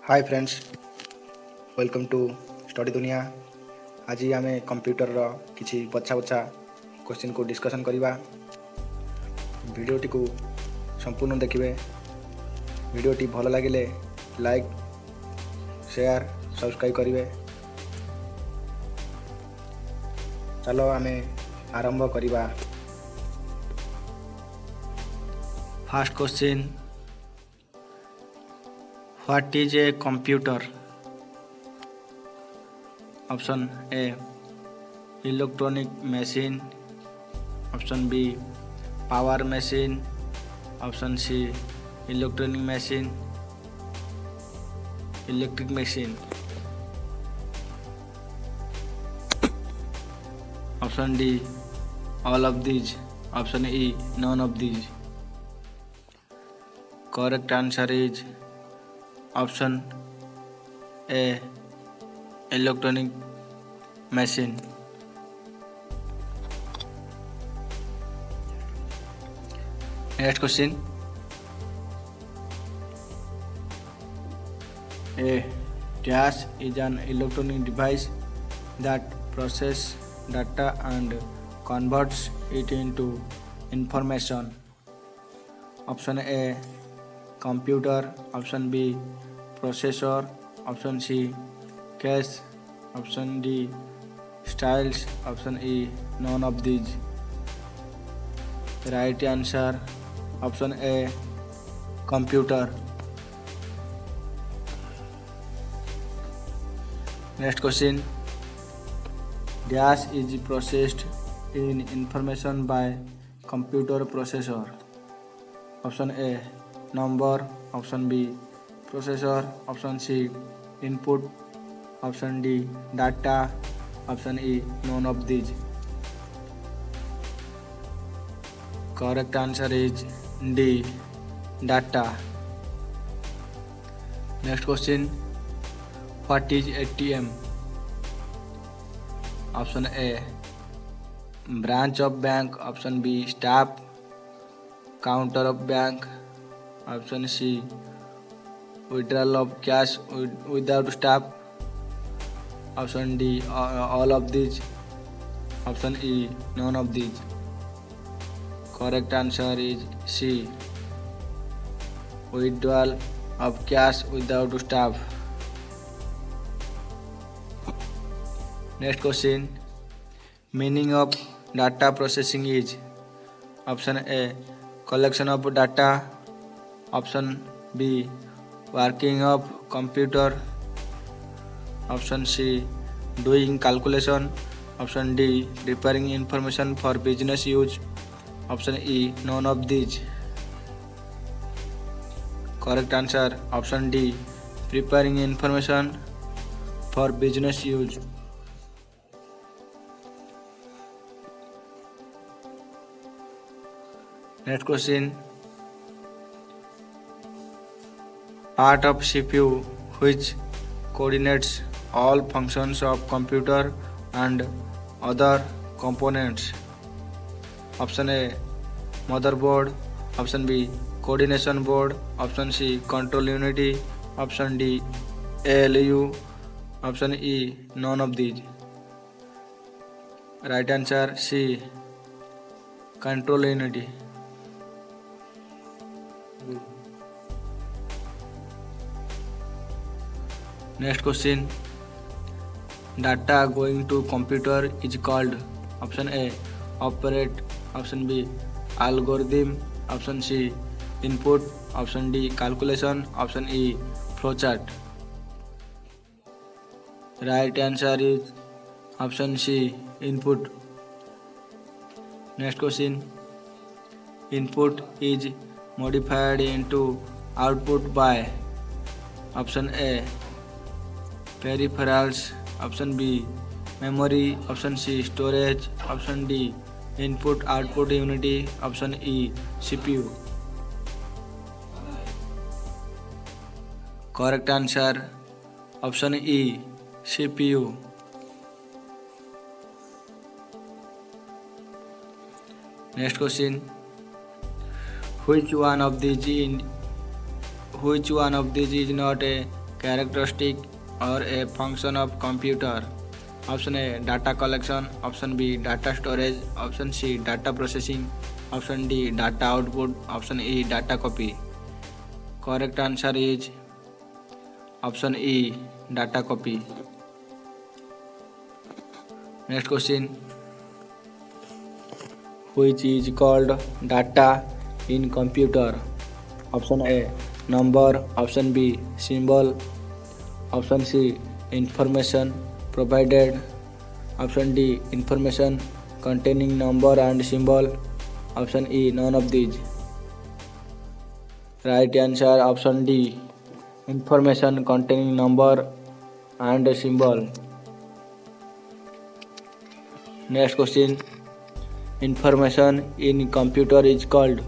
Hi friends, welcome to study Duniya. आज आम computer किसी बछा बछा क्वेश्चन को डिस्कसन करवा। वीडियोटी को संपूर्ण देखिए। वीडियोटी भल लगे लाइक शेयर सब्सक्राइब करेंगे। चलो आम आरंभ करवा। First question, what is a computer? Option A electronic machine, option B power machine, option C electronic machine electric machine, option D all of these, option E none of these. Correct answer is option A electronic machine. Next question. A dash is an electronic device that processes data and converts it into information. Option A computer, option B processor, option C cache, option D styles, option E none of these. Right answer option A computer. Next question. Dash is processed in information by computer processor. Option A number, option B processor, option C input, option D data, option E none of these. Correct answer is D data. Next question, what is ATM? Option A branch of bank, option B staff counter of bank, option C withdrawal of cash without staff, option D all of these, option E none of these. Correct answer is C withdrawal of cash without staff. Next question, meaning of data processing is option A collection of data, option B working of computer, option C doing calculation, option D preparing information for business use, option E none of these. Correct answer option D preparing information for business use. Next question, part of CPU which coordinates all functions of computer and other components. Option A motherboard, option B coordination board, option C control unity, option D ALU, option E none of these. Right answer C control unity. Next question, data going to computer is called option A operate, option B algorithm, option C input, option D calculation, option E flowchart. Right answer is option C input. Next question, input is modified into output by option A peripherals, option B memory, option C storage, option D input output unity, option E CPU. Correct answer option E CPU. Next question, which one of these is not a characteristic or a function of computer? Option A, data collection. Option B, data storage. Option C, data processing. Option D, data output. Option E, data copy. Correct answer is option E, data copy. Next question. Which is called data in computer? Option A, number. Option B, symbol. Option C, information provided. Option D, information containing number and symbol. Option E, none of these. Right answer option D, information containing number and symbol. Next question. Information in computer is called.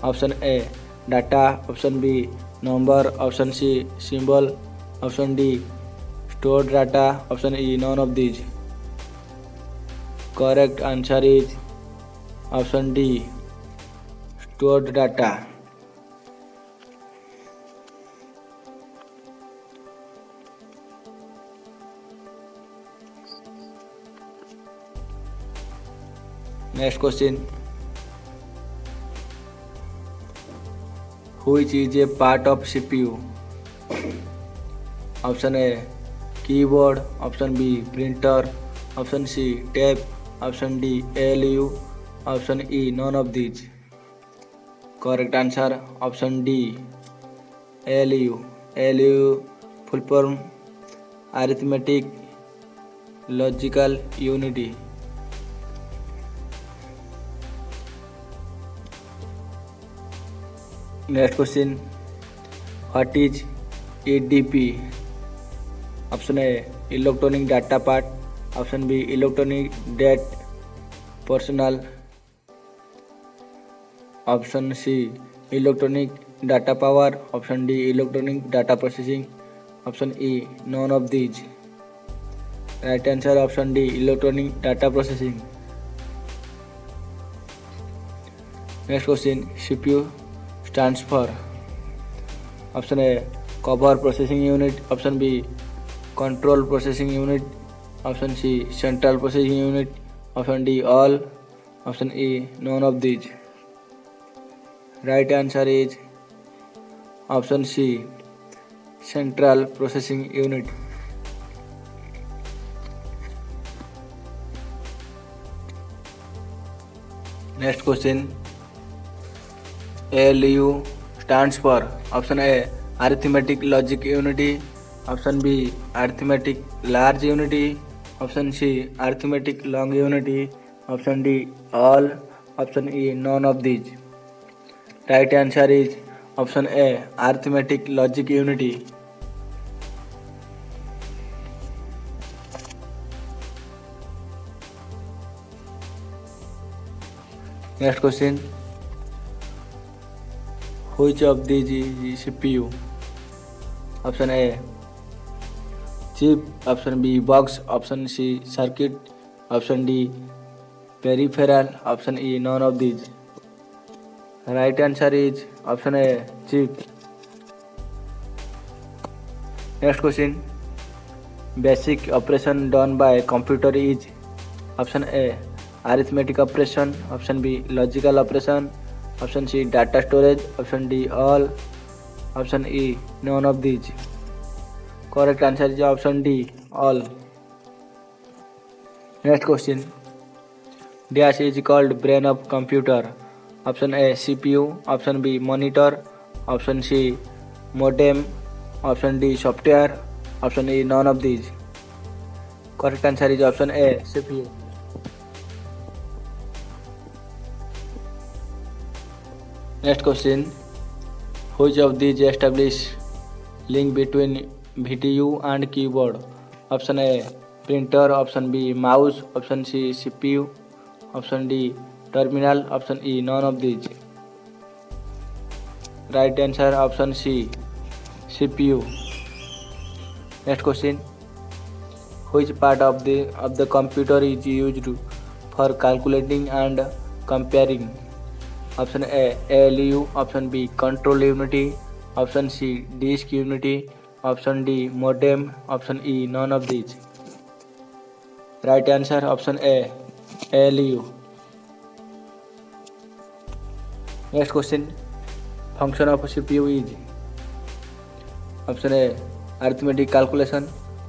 Option A, data. Option B, number. Option C, symbol. Option D, stored data. Option E, none of these. Correct answer is option D, stored data. Next question. Which is a part of CPU? Option A, keyboard. Option B, printer. Option C, tape. Option D, ALU. Option E, none of these. Correct answer option D, ALU. ALU full form arithmetic logical unity. Next question. What is EDP? Option A, electronic data part. Option B, electronic data personal. Option C, electronic data power. Option D, electronic data processing. Option E, none of these. Right answer option D, electronic data processing. Next question. CPU stands for. Option A, cover processing unit. Option B, control processing unit. Option C, central processing unit. Option D, all. Option E, none of these. Right answer is option C, central processing unit. Next question. ALU stands for. Option A, arithmetic logic unity. Option B, arithmetic large unity. Option C, arithmetic long unity. Option D, all. Option E, none of these. Right answer is option A, arithmetic logic unity. Next question. Which of these is CPU? Option A, chip. Option B, box. Option C, circuit. Option D, peripheral. Option E, none of these. Right answer is option A, chip. Next question. Basic operation done by computer is. Option A, arithmetic operation. Option B, logical operation. Option C, data storage. Option D, all. Option E, none of these. Correct answer is option D, all. Next question. Dash is called brain of computer. Option A, CPU. Option B, monitor. Option C, modem. Option D, software. Option E, none of these. Correct answer is option A, CPU. Next question. Which of these establish link between VTU and keyboard? Option A, printer. Option B, mouse. Option C, CPU. Option D, terminal. Option E, none of these. Right answer option C, CPU. Next question. Which part of the computer is used for calculating and comparing? Option A, ALU. Option B, control unity. Option C, disk unity. Option D, modem. Option E, none of these. Right answer option A, ALU. Next question. Function of CPU is option A, arithmetic calculation.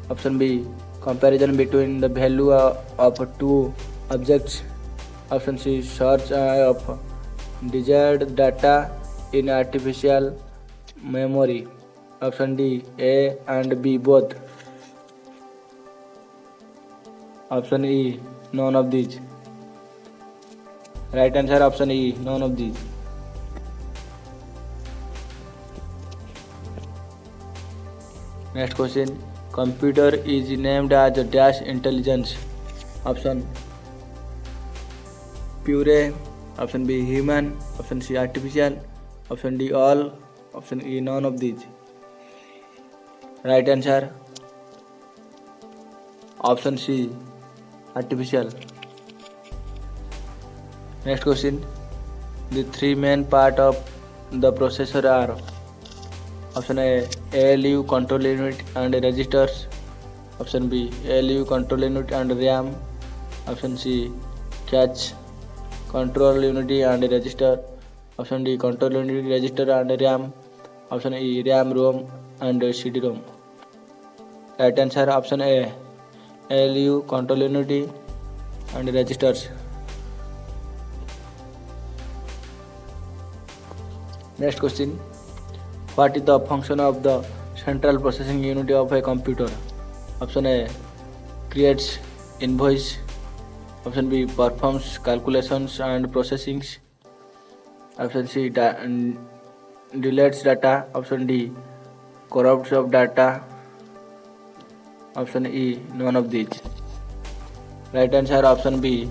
Option B, comparison between the value of two objects. Option C, search of desired data in artificial memory. Option D, A and B both. Option E, none of these. Right answer option E, none of these. Next question. Computer is named as a dash intelligence. Option pure. Option B, human. Option C, artificial. Option D, all. Option E, none of these. Right answer option C, artificial. Next question. The three main part of the processor are option A, ALU, control unit and registers. Option B, ALU, control unit and RAM. Option C, cache, control unit and register. Option D, control unit, register and RAM. Option E, RAM, ROM and CD-ROM. Right answer option A, ALU, control unit and registers. Next question. What is the function of the central processing unit of a computer? Option A, creates invoice. Option B, performs calculations and processing. Option C, deletes data. Option D, corrupts of data. Option E, none of these. Right answer option B,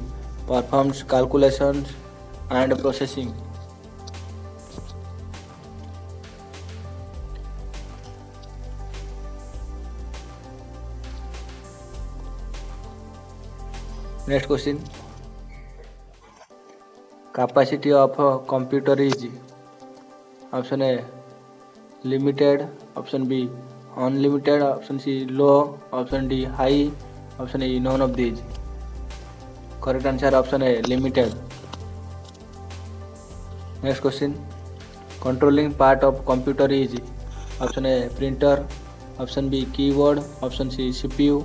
performs calculations and processing. Next question. Capacity of a computer is option A, limited. Option B, unlimited. Option C, low. Option D, high. Option E, none of these. Correct answer option A, limited. Next question. Controlling part of computer is option A, printer. Option B, keyboard. Option C, CPU.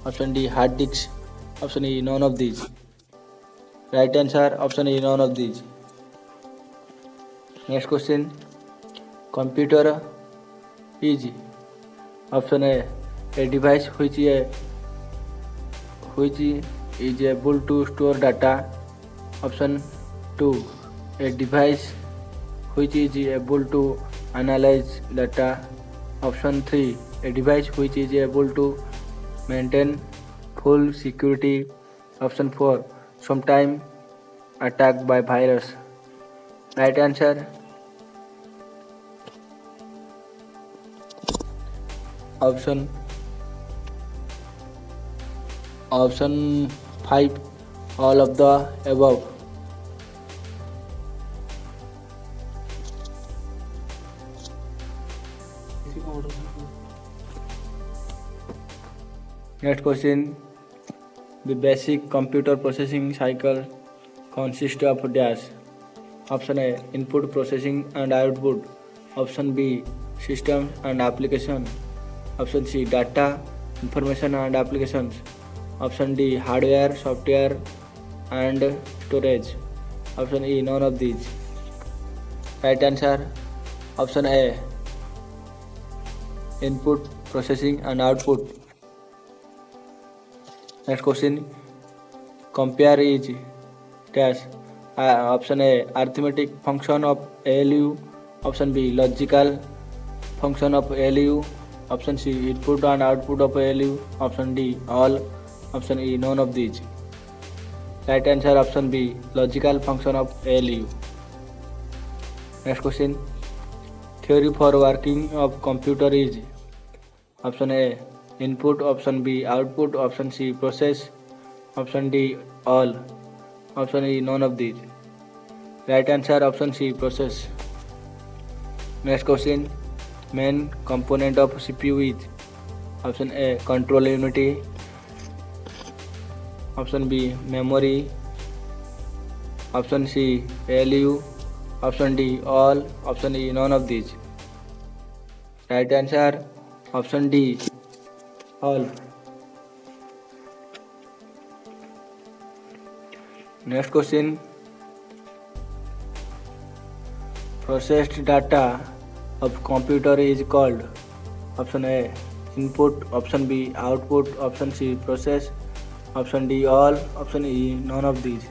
Option D, hard disk. Option E, none of these. Right answer option E, none of these. Next question. Computer is option A, device which is able to store data. Option 2, a device which is able to analyze data. Option 3, a device which is able to maintain full security. Option 4, sometime attacked by virus. Right answer option 5, all of the above. Next question. The basic computer processing cycle consists of dash. Option A, input, processing and output. Option B, system and application. Option C, data, information and applications. Option D, hardware, software and storage. Option E, none of these. Right answer option A, input, processing and output. Next question. Compare is dash. Option A, arithmetic function of ALU. Option B, logical function of ALU. Option C, input and output of ALU. Option D, all. Option E, none of these. Right answer option B, logical function of ALU. Next question. Theory for working of computer is option A, input. Option B, output. Option C, process. Option D, all. Option E, none of these. Right answer option C, process. Next question. Main component of CPU is option A control unit, option B memory, option C ALU, option D all, option E none of these. Right answer option D all. Next question. Processed data of computer is called option A input, option B output, option C process, option D all, option E none of these.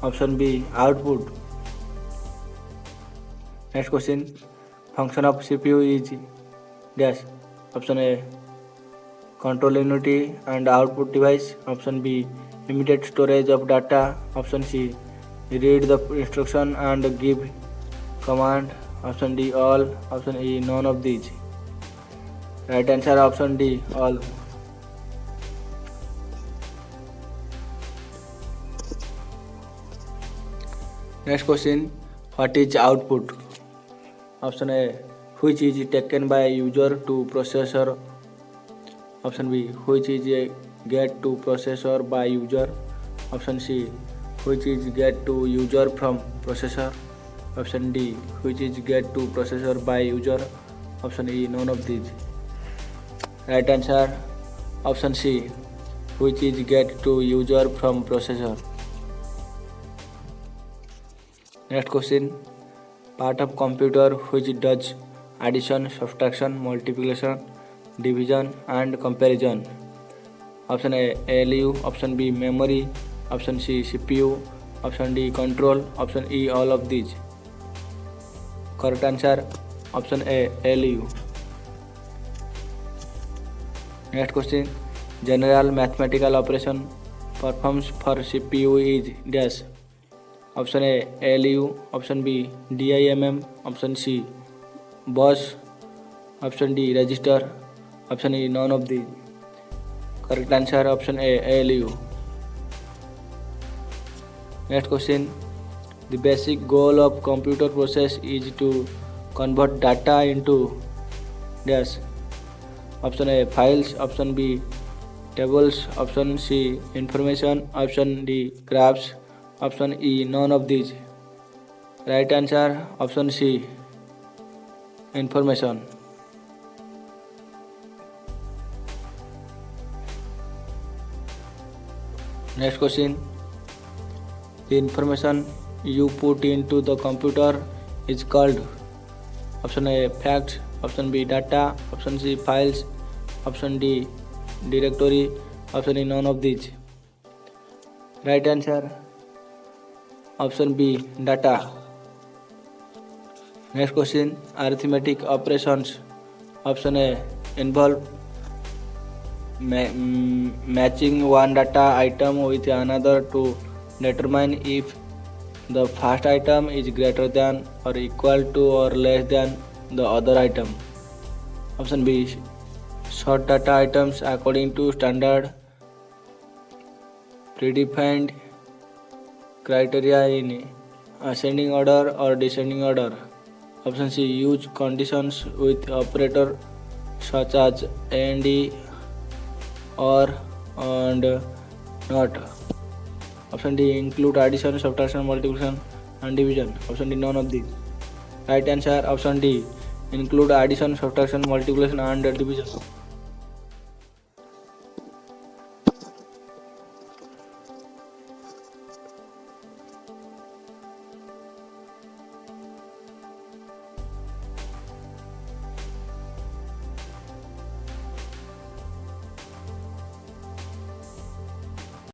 Option B output. Next question. Function of CPU is dash. Option A control unit and output device, option B immediate storage of data, option C read the instruction and give command, option D all, option E none of these. Right answer option D all. Next question. What is output? Option A which is taken by user to processor, option B which is get to processor by user, option C which is get to user from processor, option D which is get to processor by user, option E none of these. Right answer option C which is get to user from processor. Next question. Part of computer which does addition, subtraction, multiplication, division and comparison. Option A ALU, option B memory, option C CPU, option D control, option E all of these. Correct answer option A ALU. Next question. General mathematical operation performs for CPU is dash. Option A ALU, option B DIMM, option C bus, option D register, option E none of these. Correct answer option A ALU. Next question. The basic goal of computer process is to convert data into dash. Option A files, option B tables, option C information, option D graphs, option E none of these. Right answer option C information. Next question. The information you put into the computer is called option A facts, option B data, option C files, option D directory, option E none of these. Right answer option B data. Next question. Arithmetic operations option A involve matching one data item with another to determine if the first item is greater than or equal to or less than the other item. Option B sort data items according to standard predefined criteria in ascending order or descending order. Option C use conditions with operator such as and or and not. Option D include addition, subtraction, multiplication and division. Option D none of these. Right answer option D include addition, subtraction, multiplication and division.